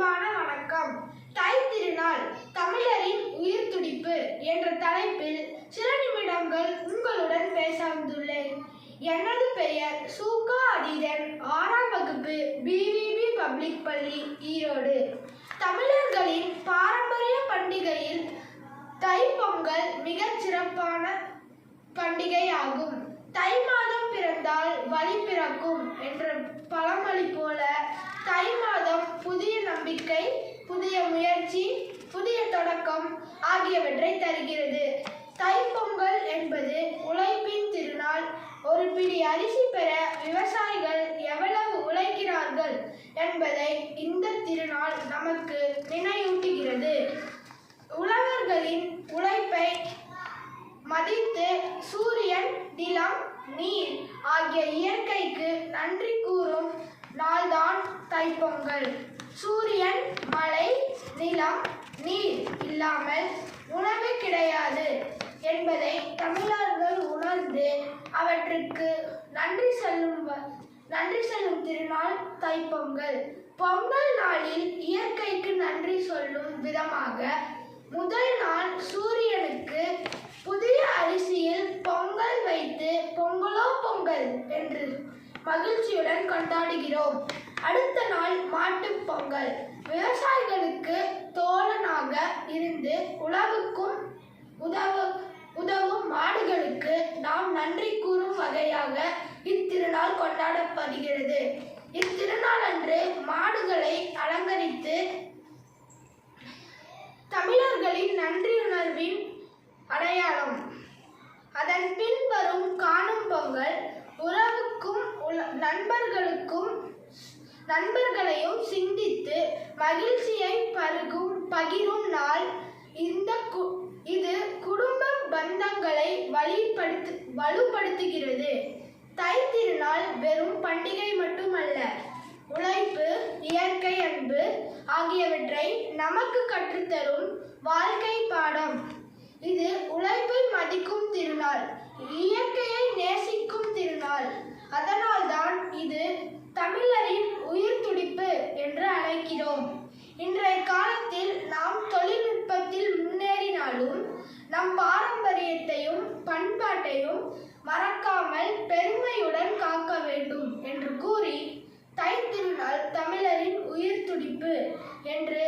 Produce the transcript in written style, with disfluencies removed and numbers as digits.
அன்பான வணக்கம். தை திருநாள் தமிழரின் உயிர் துடிப்பு என்ற தலைப்பில் சில நிமிடங்கள் உங்களுடன் பேச வந்துள்ளேன். எனது பெயர் சூகா அதீதன், 6ஆம் வகுப்பு, BVB பப்ளிக் பள்ளி, ஈரோடு. தமிழர்களின் பாரம்பரிய பண்டிகையில் தைப்பொங்கல் மிகச் சிறப்பான பண்டிகையாகும். தை மாதம் பிறந்தால் வழி பிறக்கும் என்ற பழமொழி போல தை மாதம் புதிய நம்பிக்கை, புதிய முயற்சி, புதிய தொடக்கம் ஆகியவற்றை தருகிறது. தைப்பொங்கல் என்பது உழைப்பின் திருநாள். ஒரு பிடி அரிசி பெற விவசாயிகள் எவ்வளவு உழைக்கிறார்கள் என்பதை இந்த திருநாள் நமக்கு நினைவூட்டுகிறது. உழவர்களின் உழைப்பை மதித்து சூரியன், நிலம், நீர் ஆகிய இயற்கைக்கு நன்றி கூறும் நாள்தான் தைப்பொங்கல். சூரியன், மழை, நிலம், நீர் இல்லாமல் உணவு கிடையாது என்பதை தமிழர்கள் உணர்ந்து அவற்றுக்கு நன்றி செல்லும் திருநாள் தைப்பொங்கல். பொங்கல் நாளில் இயற்கைக்கு நன்றி சொல்லும் விதமாக முதல் நாள் சூரியனுக்கு புதிய அரிசியில் பொங்கல் வைத்து பொங்கலோ பொங்கல் என்று மகிழ்ச்சியுடன் கொண்டாடுகிறோம். அடுத்த நாள் மாட்டுப் பொங்கல். விவசாயிகளுக்கு தோழனாக இருந்து உழவுக்கும் உதவும் மாடுகளுக்கு நாம் நன்றி கூறும் வகையாக இத்திருநாள் கொண்டாடப்படுகிறது. இத்திருநாள் அன்று மாடுகளை அலங்கரித்து தமிழர்களின் நன்றியுணர்வின் அடையாளம். அதன் பின் வரும் காணும் பொங்கல். உறவுக்கும் நண்பர்களையும் சிந்தித்து மகிழ்ச்சியை பகிரும் நாள். இது குடும்ப பந்தங்களை வலுப்படுத்துகிறது. தை திருநாள் வெறும் பண்டிகை மட்டுமல்ல, உழைப்பு, இயற்கை அன்பு ஆகியவற்றை நமக்கு கற்றுத்தரும் வாழ்க்கை பாடம். இது உழைப்பை மதிக்கும் திருநாள், இயற்கையை நேசிக்கும் திருநாள். அதனால்தான் இது தமிழரின் உயிர் துடிப்பு என்று அழைக்கிறோம். இன்றைய காலத்தில் நாம் தொழில்நுட்பத்தில் முன்னேறினாலும் நம் பாரம்பரியத்தையும் பண்பாட்டையும் மறக்காமல் பெருமையுடன் காக்க வேண்டும் என்று கூறி தை திருநாள் தமிழரின் உயிர் துடிப்பு என்று